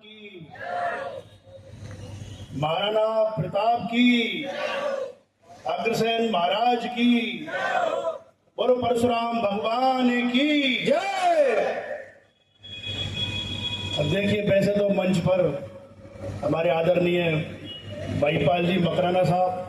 की, महाराणा प्रताप की, अग्रसेन महाराज की, बोलो परशुराम भगवान की जय। अब देखिए, वैसे तो मंच पर हमारे आदरणीय महिपाल जी मकराना साहब,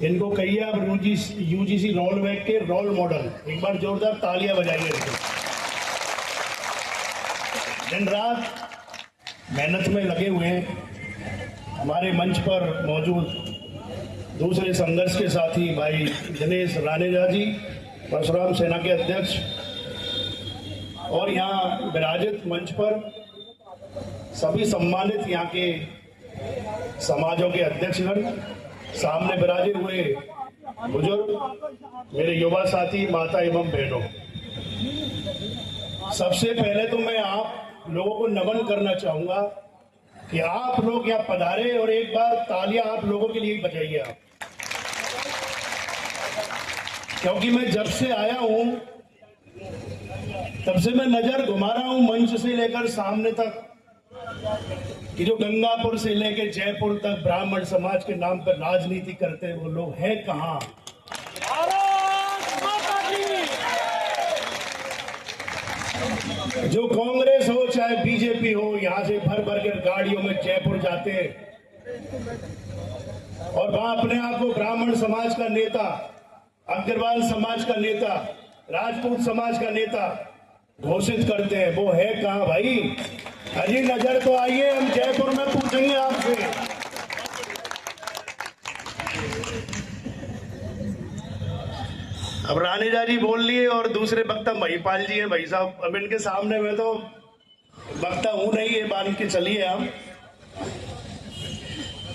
इनको कहिए आप यूजीसी रोल बैक के रोल मॉडल। एक बार जोरदार तालियां बजाइए इनको। दिन रात मेहनत में लगे हुए हैं। हमारे मंच पर मौजूद दूसरे संघर्ष के साथी भाई दिनेश रानेजा जी, परशुराम सेना के अध्यक्ष, और यहाँ विराजित मंच पर सभी सम्मानित यहाँ के समाजों के अध्यक्षगण, सामने विराजे हुए बुजुर्ग, मेरे युवा साथी, माता एवं बहनों, सबसे पहले तो मैं आप लोगों को नमन करना चाहूंगा कि आप लोग यहाँ पधारे और एक बार तालियां आप लोगों के लिए बजाइए आप, क्योंकि मैं जब से आया हूं तब से मैं नजर घुमा रहा हूं मंच से लेकर सामने तक कि जो गंगापुर से लेकर जयपुर तक ब्राह्मण समाज के नाम पर राजनीति करते हैं वो लोग हैं कहां। जो कांग्रेस हो चाहे बीजेपी हो, यहां से भर भर कर गाड़ियों में जयपुर जाते और वहां अपने आप को ब्राह्मण समाज का नेता, अग्रवाल समाज का नेता, राजपूत समाज का नेता घोषित करते हैं। वो है कहां भाई? अजी नजर तो आइए, हम जयपुर में पूछेंगे आपसे। अब रानेजा जी बोल लिए और दूसरे वक्ता महिपाल जी हैं। भाई साहब, अब इनके सामने में तो वक्ता हूं नहीं, ये मान के चलिए हम।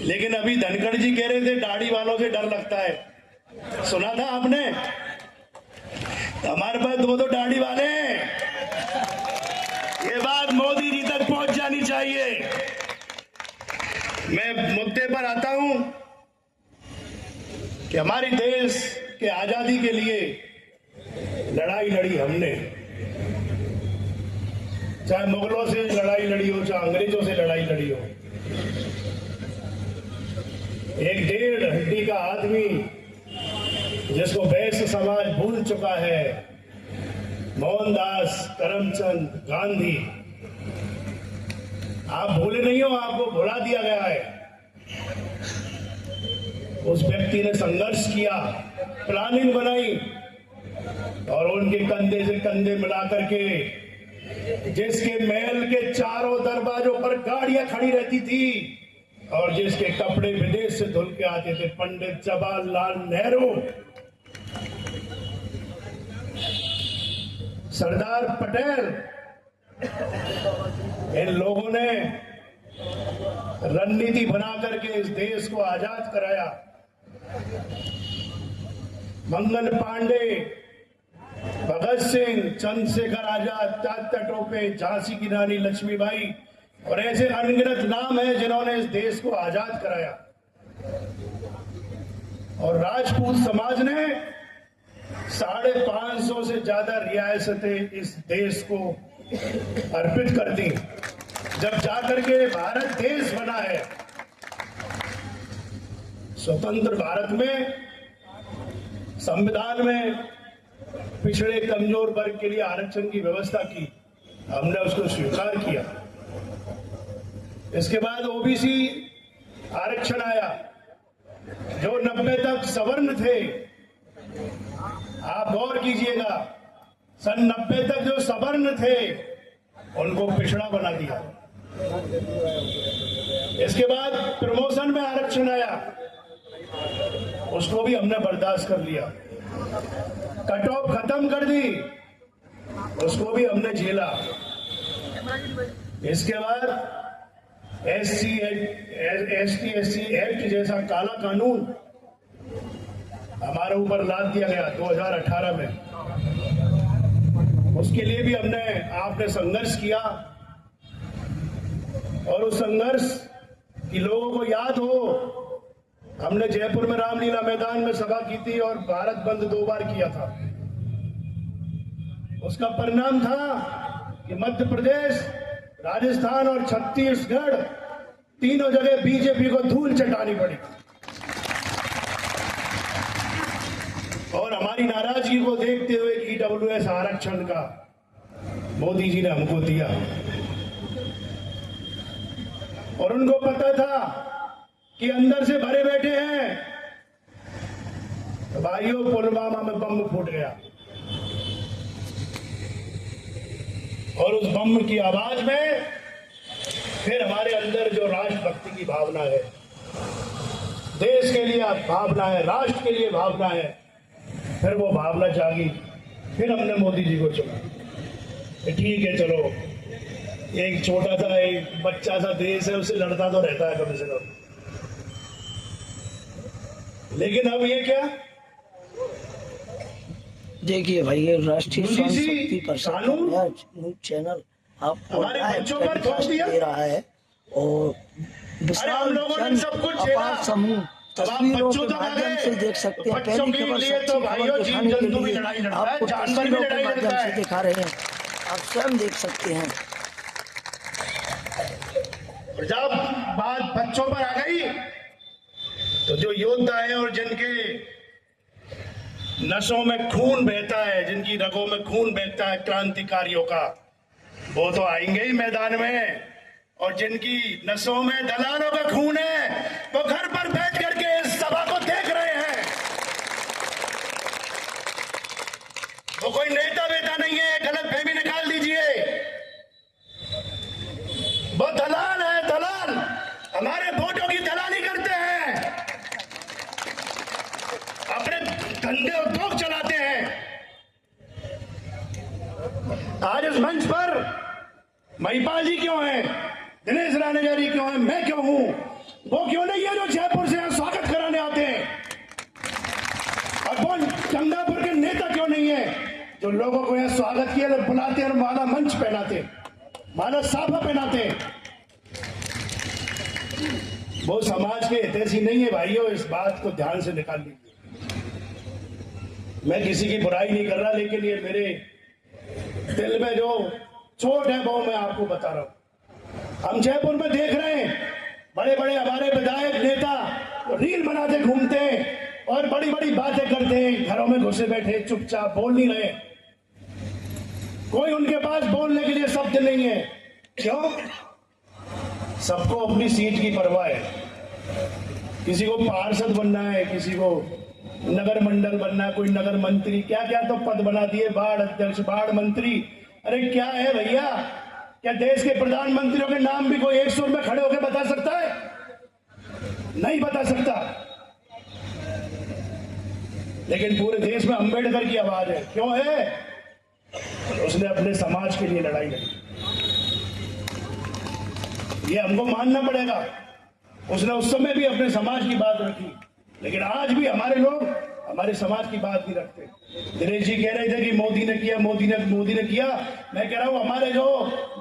लेकिन अभी धनखड़ जी कह रहे थे दाढ़ी वालों से डर लगता है, सुना था आपने? हमारे पास दो दाढ़ी वाले हैं। ये बात मोदी जी तक पहुंच जानी चाहिए। मैं मुद्दे पर आता हूं कि हमारे देश के आजादी के लिए लड़ाई लड़ी हमने, चाहे मुगलों से लड़ाई लड़ी हो, चाहे अंग्रेजों से लड़ाई लड़ी हो। एक 1.5 हड्डी का आदमी जिसको वैश्य समाज भूल चुका है, मोहनदास करमचंद गांधी, आप भूले नहीं हो, आपको भुला दिया गया है। उस व्यक्ति ने संघर्ष किया, प्लानिंग बनाई और उनके कंधे से कंधे मिलाकर के जिसके महल के चारों दरवाजों पर गाड़ियां खड़ी रहती थी और जिसके कपड़े विदेश से धुल के आते थे, पंडित जवाहरलाल नेहरू, सरदार पटेल, इन लोगों ने रणनीति बना करके इस देश को आजाद कराया। मंगल पांडे, भगत सिंह, चंद्रशेखर आजाद, तात्या टोपे, झांसी की रानी लक्ष्मीबाई और ऐसे अनगिनत नाम हैं जिन्होंने इस देश को आजाद कराया। और राजपूत समाज ने 550 से ज्यादा रियासतें इस देश को अर्पित कर दी। जब जाकर के भारत देश बना है, स्वतंत्र भारत में संविधान में पिछड़े कमजोर वर्ग के लिए आरक्षण की व्यवस्था की, हमने उसको स्वीकार किया। इसके बाद ओबीसी आरक्षण आया। जो 90 तक सवर्ण थे, आप गौर कीजिएगा, सन 90 तक जो सवर्ण थे उनको पिछड़ा बना दिया। इसके बाद प्रमोशन में आरक्षण आया, उसको भी हमने बर्दाश्त कर लिया। कट ऑफ खत्म कर दी, उसको भी हमने झेला। इसके बाद एसटी एससी एक्ट जैसा काला कानून हमारे ऊपर लाद दिया गया 2018 में। उसके लिए भी आपने संघर्ष किया और उस संघर्ष की लोगों को याद हो, हमने जयपुर में रामलीला मैदान में सभा की थी और भारत बंद 2 बार किया था। उसका परिणाम था कि मध्य प्रदेश राजस्थान और छत्तीसगढ़ तीनों जगह बीजेपी को धूल चटानी पड़ी और हमारी नाराजगी को देखते हुए ईडब्ल्यूएस आरक्षण का मोदी जी ने हमको दिया और उनको पता था कि अंदर से भरे बैठे हैं। तो भाइयों, पुलवामा में बम फूट गया और उस बम की आवाज में फिर हमारे अंदर जो राष्ट्रभक्ति की भावना है, देश के लिए भावना है, राष्ट्र के लिए भावना है, फिर वो भावना जागी। फिर हमने मोदी जी को चुना। ठीक है, चलो, एक छोटा सा एक बच्चा सा देश है, उससे लड़ता तो रहता है कम से कम, लेकिन अब ये क्या, देखिए भाई, ये राष्ट्रीय स्वयंशक्ति न्यूज चैनल आपको हमारे बच्चों पर थोप दिया दे रहा है और हम लोगों ने सब कुछ झेला। समूह तस्वीरों के माध्यम से देख सकते हैं। पहली खबर सच्ची खबर दिखाने के लिए आपको तस्वीरों के माध्यम से दिखा रहे हैं, आप स्वयं देख सकते हैं। जब बात बच्चों पर आ गई तो जो योद्धा है और जिनके नसों में खून बहता है, जिनकी रगों में खून बहता है क्रांतिकारियों का, वो तो आएंगे ही मैदान में, और जिनकी नसों में दलालों का खून है वो घर पर बैठ करके इस सभा को देख रहे हैं। वो कोई नेता वेता नहीं है, गलत फहमी निकाल दीजिए। वो दलाल है, दलाल हमारे वोटों की दलाली करते हैं, अपने धंधे उद्योग चलाते हैं। आज इस मंच पर महिपाल जी क्यों हैं, दिनेश राणेजा जी क्यों हैं, मैं क्यों हूं, वो क्यों नहीं है जो जयपुर से स्वागत कराने आते हैं, और वो गंगापुर के नेता क्यों नहीं है जो लोगों को यहां स्वागत किए बुलाते और माला मंच पहनाते, माला साफा पहनाते। वो समाज के हितैषी नहीं है भाइयों, इस बात को ध्यान से निकाल लीजिए। मैं किसी की बुराई नहीं कर रहा, लेकिन ये मेरे दिल में जो चोट है वो मैं आपको बता रहा हूं। हम जयपुर में देख रहे हैं बड़े बड़े हमारे विधायक नेता रील बनाते घूमते हैं और बड़ी बड़ी बातें करते हैं, घरों में घुसे बैठे चुपचाप बोल नहीं रहे, कोई उनके पास बोलने के लिए शब्द नहीं है। क्यों? सबको अपनी सीट की परवाह है, किसी को पार्षद बनना है, किसी को नगर मंडल बनना है, कोई नगर मंत्री, क्या क्या तो पद बना दिए, बाढ़ अध्यक्ष, बाढ़ मंत्री। अरे क्या है भैया, क्या देश के प्रधानमंत्रियों के नाम भी कोई एक सुर में खड़े होकर बता सकता है? नहीं बता सकता। लेकिन पूरे देश में अंबेडकर की आवाज है। क्यों है? उसने अपने समाज के लिए लड़ाई लड़ी, ये हमको मानना पड़ेगा। उसने उस समय भी अपने समाज की बात रखी, लेकिन आज भी हमारे लोग हमारे समाज की बात नहीं रखते। दिनेश जी कह रहे थे कि मोदी ने किया, मोदी ने किया। मैं कह रहा हूं हमारे जो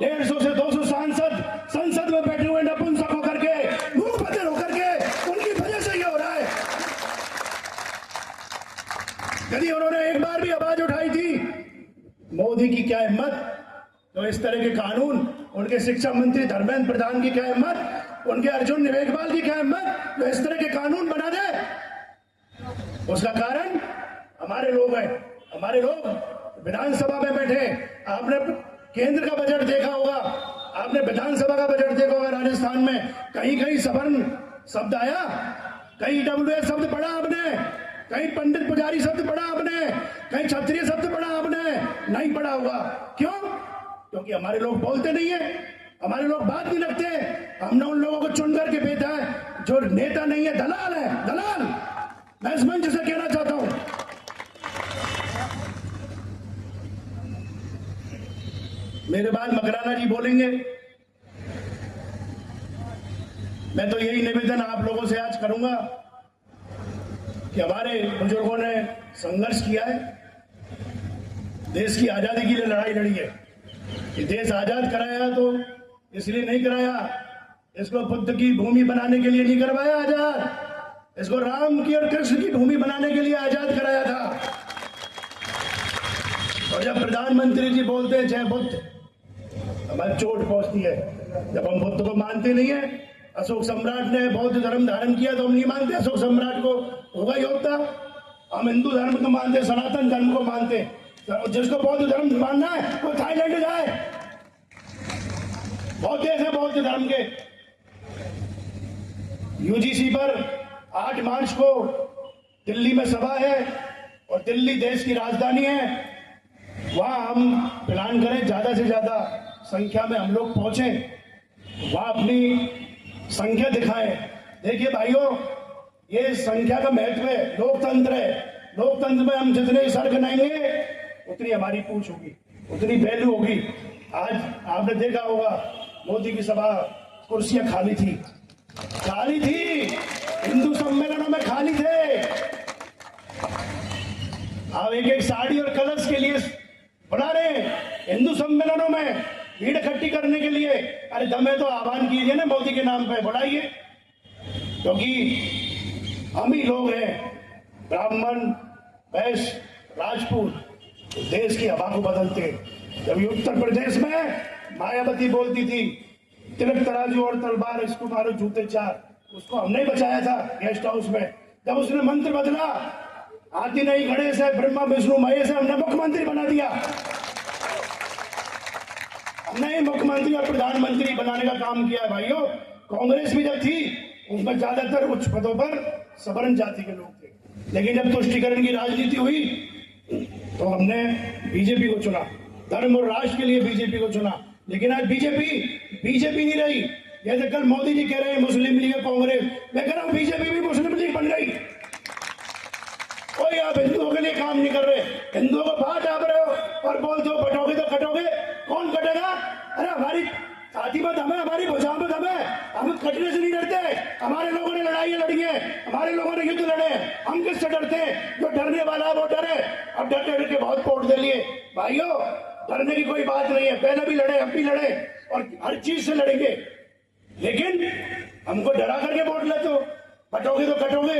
150 से 200 सांसद संसद में बैठे हुए नपुंसक होकर के, मुंह बदल होकर के, उनकी वजह से ये हो रहा है। यदि उन्होंने एक बार भी आवाज उठाई थी, मोदी की क्या हिम्मत, तो इस तरह के कानून, उनके शिक्षा मंत्री धर्मेंद्र प्रधान की क्या हिम्मत, उनके अर्जुन मेघवाल की क्या हिम्मत, जो इस तरह के कानून बना दे। उसका कारण हमारे लोग हैं। हमारे लोग विधानसभा में बैठे, आपने केंद्र का बजट देखा होगा, आपने विधानसभा का बजट देखा होगा। राजस्थान में कहीं कहीं सवर्ण शब्द आया, कहीं ईडब्ल्यूएस शब्द पढ़ा आपने, कहीं पंडित पुजारी शब्द पढ़ा आपने, कहीं क्षत्रिय शब्द पढ़ा आपने, नहीं पढ़ा होगा। क्यों? क्योंकि हमारे लोग बोलते नहीं है, हमारे लोग बात नहीं रखते। हमने उन लोगों को चुन करके भेजा है जो नेता नहीं है, दलाल है, दलाल। मैं इस मंच से कहना चाहता हूं, मेरे बाद मकराना जी बोलेंगे। मैं तो यही निवेदन आप लोगों से आज करूंगा कि हमारे बुजुर्गों ने संघर्ष किया है, देश की आजादी के लिए लड़ाई लड़ी है। ये देश आजाद कराया तो इसलिए नहीं कराया, इसको बुद्ध की भूमि बनाने के लिए नहीं करवाया आजाद, इसको राम की और कृष्ण की भूमि बनाने के लिए आजाद कराया था। और जब प्रधानमंत्री जी बोलते हैं जय बुद्ध, हमारी चोट पहुंचती है जब हम बुद्ध को मानते नहीं है। अशोक सम्राट ने बौद्ध धर्म धारण किया तो हम नहीं मानते अशोक सम्राट को, होगा योद्धा। हम हिंदू धर्म को मानते, सनातन धर्म को मानते। तो जिसको बौद्ध धर्म मानना है वो थाईलैंड जाए, बहुत देश है बौद्ध धर्म के। यूजीसी पर 8 मार्च को दिल्ली में सभा है और दिल्ली देश की राजधानी है। वहां हम प्लान करें ज्यादा से ज्यादा संख्या में हम लोग पहुंचे, वहां अपनी संख्या दिखाएं। देखिए भाइयों, ये संख्या का महत्व है, लोकतंत्र है। लोकतंत्र में हम जितने सर गनाएंगे उतनी हमारी पूछ होगी, उतनी वैल्यू होगी। आज आपने देखा होगा मोदी की सभा कुर्सियां खाली थी, खाली थी, हिंदू सम्मेलनों में खाली थे। आप एक एक साड़ी और कलश के लिए बना रहे हिंदू सम्मेलनों में भीड़ इकट्ठी करने के लिए। अरे दमे तो आह्वान कीजिए ना मोदी के नाम पे, बुलाइए, क्योंकि हम ही लोग हैं ब्राह्मण, वैश्य, राजपूत, देश की हवा को बदलते। जब ये उत्तर प्रदेश में मायावती बोलती थी तिलक तराजू और तलवार, इसको मारो जूते 4, उसको हमने ही बचाया था गेस्ट हाउस में। जब उसने मंत्र बदला, आदि नहीं गणेश है, ब्रह्मा विष्णु महेश है, हमने मुख्यमंत्री बना दिया। हमने मुख्यमंत्री और प्रधानमंत्री बनाने का काम किया है भाइयों। कांग्रेस भी जब थी उसमें ज्यादातर उच्च पदों पर सवर्ण जाति के लोग थे, लेकिन जब तुष्टीकरण की राजनीति हुई तो हमने बीजेपी को चुना, धर्म और राष्ट्र के लिए बीजेपी को चुना। लेकिन आज बीजेपी नहीं रही। जैसे कल मोदी जी कह रहे हैं मुस्लिम लीग कांग्रेस, मैं कह रहा हूं बीजेपी भी मुस्लिम लीग बन गई। कोई आप हिंदुओं के लिए काम नहीं कर रहे, हिंदुओं को बात आप रहे हो और बोलते हो बटोगे तो कटोगे। कौन कटेगा? अरे हमारी छाती में दम है, हमारी भुजाओं में दम है, हम कटने से नहीं डरते। हमारे लोगों ने लड़ाइयां लड़ी है, हमारे लोगों ने युद्ध लड़े, हम किससे डरते हैं? जो डरने वाला है वो डरे। अब डर डर के बहुत वोट दे लिए भाइयों, डरने की कोई बात नहीं है। पहले भी लड़े, अब भी लड़े और हर चीज से लड़ेंगे, लेकिन हमको डरा करके वोट लेते हो। बटोगे तो कटोगे,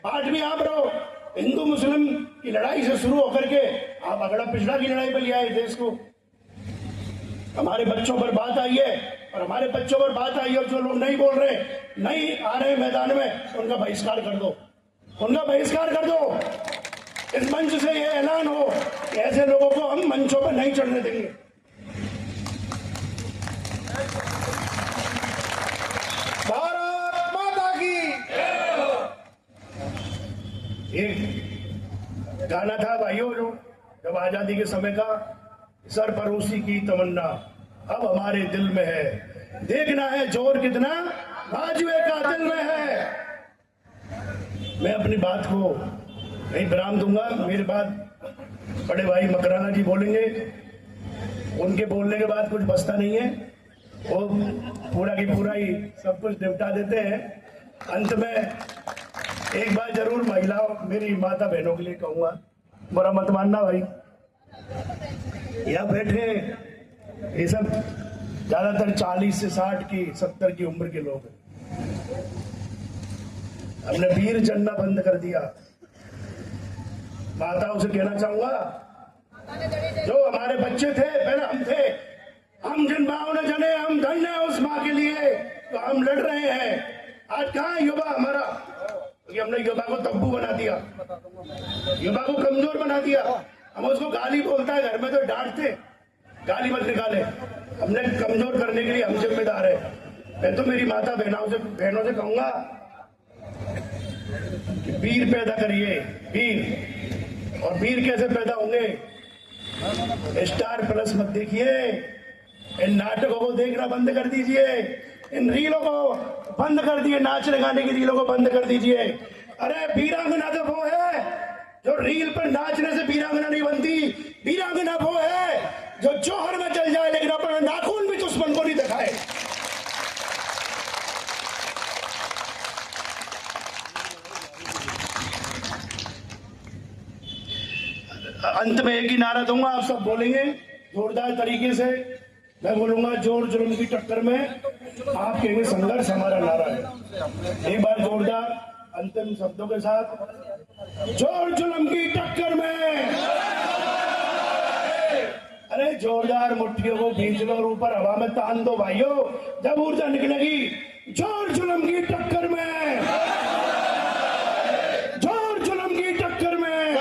बांट भी आप रहो। हिंदू मुस्लिम की लड़ाई से शुरू होकर के आप अगड़ा पिछड़ा की लड़ाई पर ले आए देश को। हमारे बच्चों पर बात आई है और हमारे बच्चों पर बात आई है, जो लोग नहीं बोल रहे, नहीं आ रहे मैदान में, उनका बहिष्कार कर दो, उनका बहिष्कार कर दो। इस मंच से ये ऐलान हो कि ऐसे लोगों को हम मंचों पर नहीं चढ़ने देंगे। भारत माता की। एक गाना था भाइयों, जो जब आजादी के समय का, सरफरोशी की तमन्ना अब हमारे दिल में है, देखना है जोर कितना बाजुए का दिल में है। मैं अपनी बात को नहीं विराम दूंगा, मेरे बाद बड़े भाई मकराना जी बोलेंगे, उनके बोलने के बाद कुछ बचता नहीं है, वो पूरा की पूरा ही सब कुछ निपटा देते हैं। अंत में एक बात जरूर महिलाओं, मेरी माता बहनों के लिए कहूंगा, बुरा मत मानना भाई, यहाँ बैठे ये सब ज्यादातर 40 से 60 की 70 की उम्र के लोग हैं। हमने वीर जनना बंद कर दिया। माताओं से कहना चाहूंगा, जो हमारे बच्चे थे पहले हम थे, हम जिन माओ ने जने, हम धन्य हैं उस माँ के लिए, तो हम लड़ रहे हैं। आज कहाँ युवा हमारा? हमने युवा को तब्बू बना दिया, युवा को कमजोर बना दिया। हम उसको गाली बोलता है घर में तो डांटते, गाली मत निकाले। हमने कमजोर करने के लिए हम जिम्मेदार है। मैं तो मेरी माता बहनों से कहूंगा कि वीर पैदा करिए, वीर। और वीर कैसे पैदा होंगे? स्टार प्लस मत देखिए, इन नाटकों को देखना बंद कर दीजिए, इन रीलों को बंद कर दिए, नाचने गाने की रीलों को बंद कर दीजिए। अरे वीरांगना तो वो है जो रील पर नाचने से वीरांगना नहीं बनती। वीरांगना वो है जो जौहर में चल जाए लेकिन अपना नाखून भी दुश्मन को नहीं दिखाए। अंत में एक ही नारा दूंगा, आप सब बोलेंगे जोरदार तरीके से। मैं बोलूंगा, जोर जुल्म की टक्कर में आप कहेंगे संघर्ष हमारा नारा है। एक बार जोरदार अंतिम शब्दों के साथ, जोर जुल्म की टक्कर में अरे जोरदार मुट्ठियों को खींच लो और ऊपर हवा में तान दो भाइयों, जब ऊर्जा निकलेगी जोर जुल्म की टक्कर में, जोर जुल्म की टक्कर में,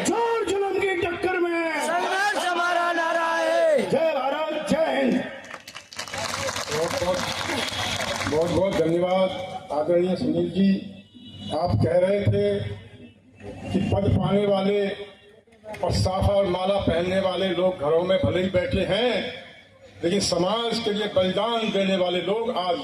जोर जुल्म की टक्कर में संघर्ष हमारा नारा है। जय भारत, जय हिंद। बहुत बहुत धन्यवाद आदरणीय सुनील जी। आप कह रहे थे कि पद पाने वाले और साफा और माला पहनने वाले लोग घरों में भले ही बैठे हैं, लेकिन समाज के लिए बलिदान देने वाले लोग आज